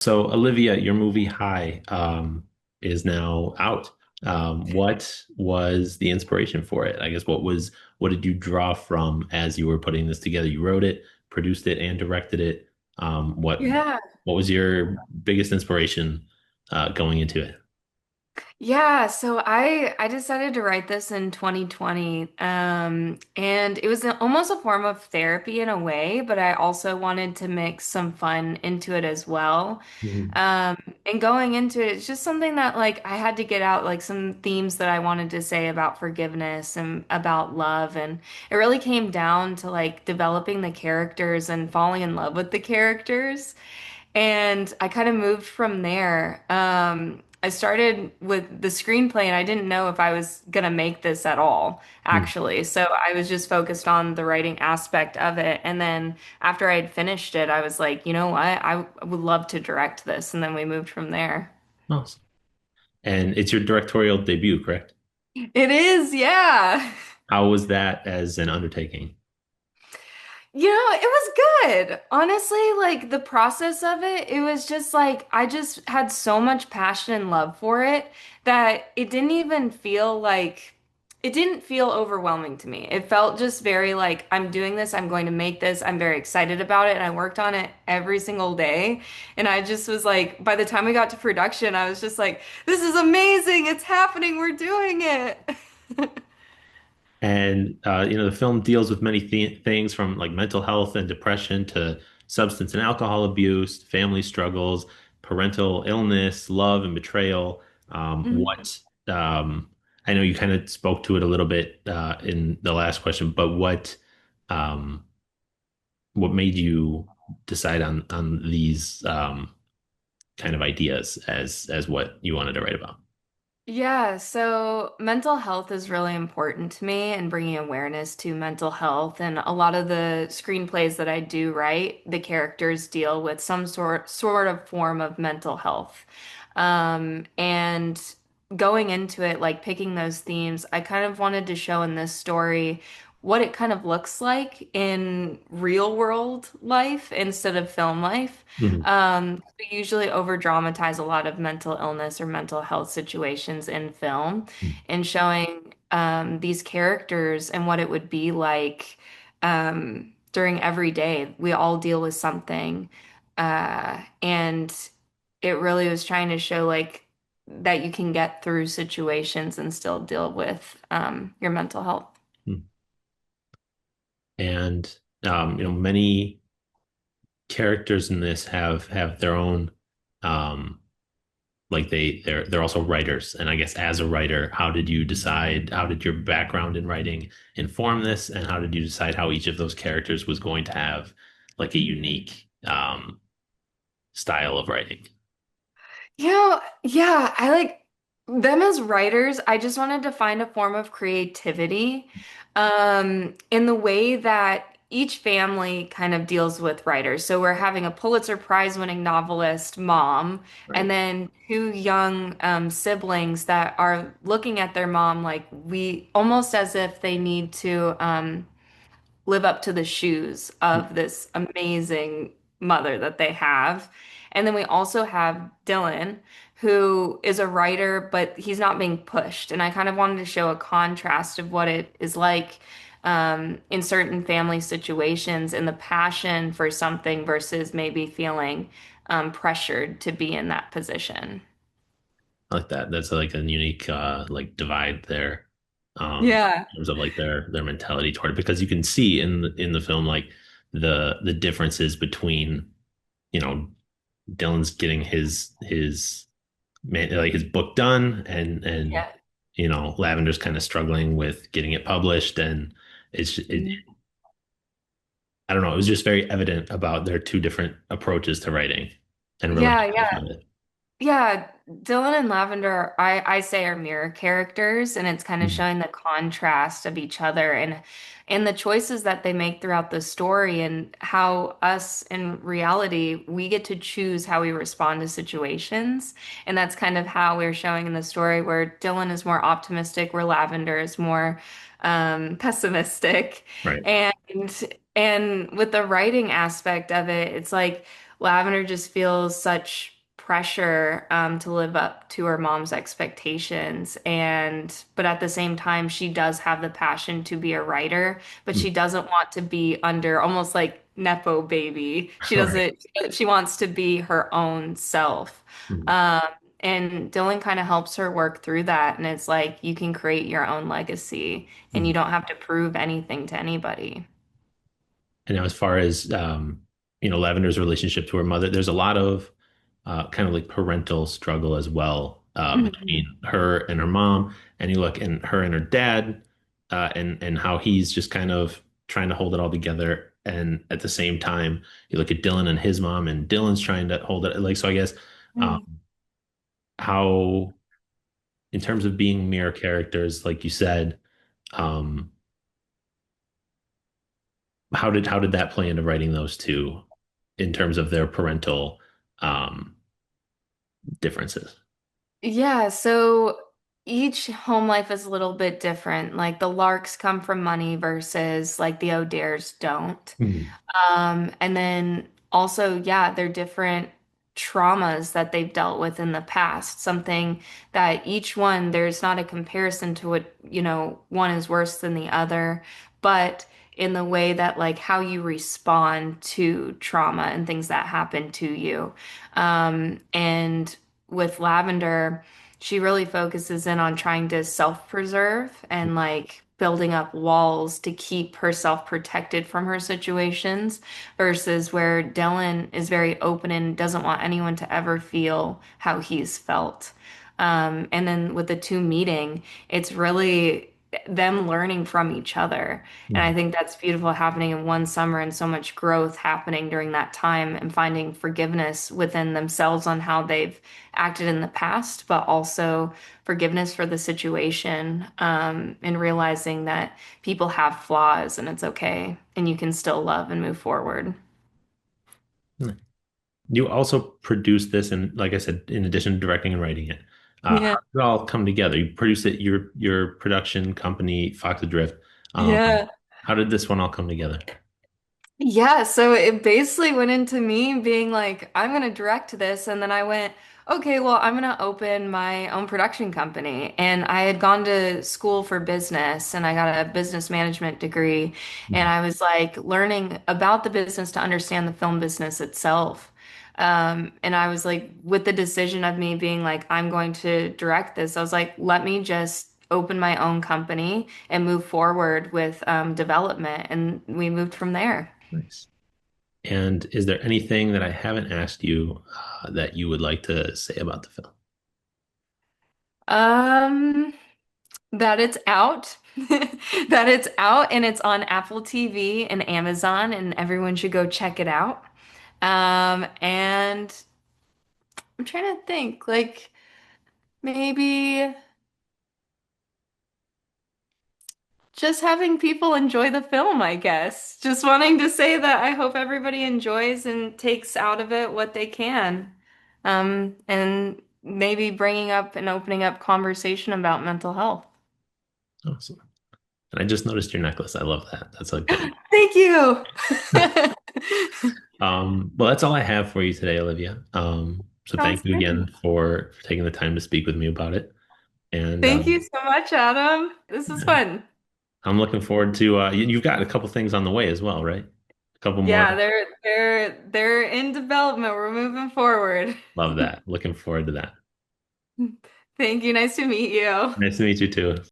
So, Olivia, your movie High is now out. What was the inspiration for it? I guess what did you draw from as you were putting this together? You wrote it, produced it, and directed it. Um, what Yeah. what was your biggest inspiration going into it? Yeah, so I decided to write this in 2020. And it was almost a form of therapy in a way, but I also wanted to mix some fun into it as well. Mhm. Um, and going into it, it's just something that like I had to get out like some themes that I wanted to say about forgiveness and about love. And it really came down to like developing the characters and falling in love with the characters. And I kind of moved from there. I started with the screenplay, and I didn't know if I was gonna make this at all, Hmm. actually. So I was just focused on the writing aspect of it. And then after I had finished it, I was like, you know what? I would love to direct this. And then we moved from there. Awesome. And it's your directorial debut, correct? It is, yeah. How was that as an undertaking? It was good. Honestly, like the process of it, it was just like I just had so much passion and love for it that it didn't feel overwhelming to me. It felt just very like I'm doing this, I'm going to make this, I'm very excited about it, and I worked on it every single day. And I just was like, by the time we got to production, I was just like, this is amazing, it's happening, we're doing it. And the film deals with many things from like mental health and depression to substance and alcohol abuse, family struggles, parental illness, love and betrayal. What I know you kind of spoke to it a little bit in the last question, but um, what made you decide on these kind of ideas as what you wanted to write about? Yeah, so mental health is really important to me and bringing awareness to mental health. And a lot of the screenplays that I do write, the characters deal with some sort of form of mental health. And going into it, like picking those themes, I kind of wanted to show in this story what it kind of looks like in real world life instead of film life. Mhm. We usually over dramatize a lot of mental illness or mental health situations in film, and showing these characters and what it would be like during every day. We all deal with something, and it really was trying to show like that you can get through situations and still deal with your mental health. And many characters in this have their own um like they're also writers. And I guess as a writer, how did your background in writing inform this, and how did you decide how each of those characters was going to have like a unique style of writing? Yeah, I like them as writers. I just wanted to find a form of creativity, in the way that each family kind of deals with writers. So we're having a Pulitzer Prize winning novelist mom, and Right. then two young siblings that are looking at their mom like we almost as if they need to live up to the shoes of this amazing mother that they have. And then we also have Dylan, who is a writer, but he's not being pushed. And I kind of wanted to show a contrast of what it is like in certain family situations and the passion for something versus maybe feeling pressured to be in that position. I like that. That's like a unique like divide there, Yeah. in terms of like their mentality toward it, because you can see in the film like the differences between, you know, Dylan's getting his man, like his book done, and Yeah. Lavender's kind of struggling with getting it published, and I don't know, it was just very evident about their two different approaches to writing and Yeah, relationship yeah. with it. Yeah, Dylan and Lavender, I say are mirror characters, and it's kind of Mhm. showing the contrast of each other and the choices that they make throughout the story and how us in reality we get to choose how we respond to situations. And that's kind of how we're showing in the story where Dylan is more optimistic, where Lavender is more pessimistic. Right. And and with the writing aspect of it, it's like Lavender just feels such pressure to live up to her mom's expectations, and but at the same time she does have the passion to be a writer, but Mm. she doesn't want to be under almost like nepo baby. She All right. doesn't she wants to be her own self. Mm. Um and Dylan kind of helps her work through that, and it's like you can create your own legacy and Mm. you don't have to prove anything to anybody. And now, as far as Lavender's relationship to her mother, there's a lot of kind of like parental struggle as well between Mhm. her and her mom. And you look and her and her dad, and how he's just kind of trying to hold it all together. And at the same time, you look at Dylan and his mom, and Dylan's trying to hold it. Like, so I guess um, how, in terms of being mirror characters, like you said, um, how did that play into writing those two in terms of their parental um, differences? Yeah, so each home life is a little bit different. Like the Larks come from money versus like the O'Dares don't. Hmm. And then also, yeah, they're different traumas that they've dealt with in the past. Something that each one, there's not a comparison to what, one is worse than the other, but in the way that like how you respond to trauma and things that happen to you. And with Lavender, she really focuses in on trying to self-preserve and like building up walls to keep herself protected from her situations versus where Dylan is very open and doesn't want anyone to ever feel how he's felt. And then with the two meeting, it's really them learning from each other. And Hmm. I think that's beautiful happening in one summer and so much growth happening during that time and finding forgiveness within themselves on how they've acted in the past, but also forgiveness for the situation, and realizing that people have flaws and it's okay and you can still love and move forward. You also produced this, and like I said, in addition to directing and writing it, how Yeah. did it all come together? You produced it, your production company, Fox Adrift. Um, Yeah. how did this one all come together? Yeah, so it basically went into me being like, I'm going to direct this. And then I went, okay, well, I'm going to open my own production company. And I had gone to school for business and I got a business management degree. And Mhm. I was like learning about the business to understand the film business itself. And I was like, with the decision of me being like, I'm going to direct this, I was like, let me just open my own company and move forward with development. And we moved from there. Nice. And is there anything that I haven't asked you that you would like to say about the film? Um, that it's out. That it's out and it's on Apple TV and Amazon and everyone should go check it out. And I'm trying to think, like maybe just having people enjoy the film, I guess. Just wanting to say that I hope everybody enjoys and takes out of it what they can. And maybe bringing up and opening up conversation about mental health. Awesome. And I just noticed your necklace. I love that. That's a good Thank you. well, that's all I have for you today, Olivia. So Sounds thank you good. again for taking the time to speak with me about it. And Thank you so much, Adam. This was yeah, fun. I'm looking forward to you've got a couple things on the way as well, right? A couple Yeah, more. they're in development. We're moving forward. Love that. Looking forward to that. Thank you. Nice to meet you. Nice to meet you too.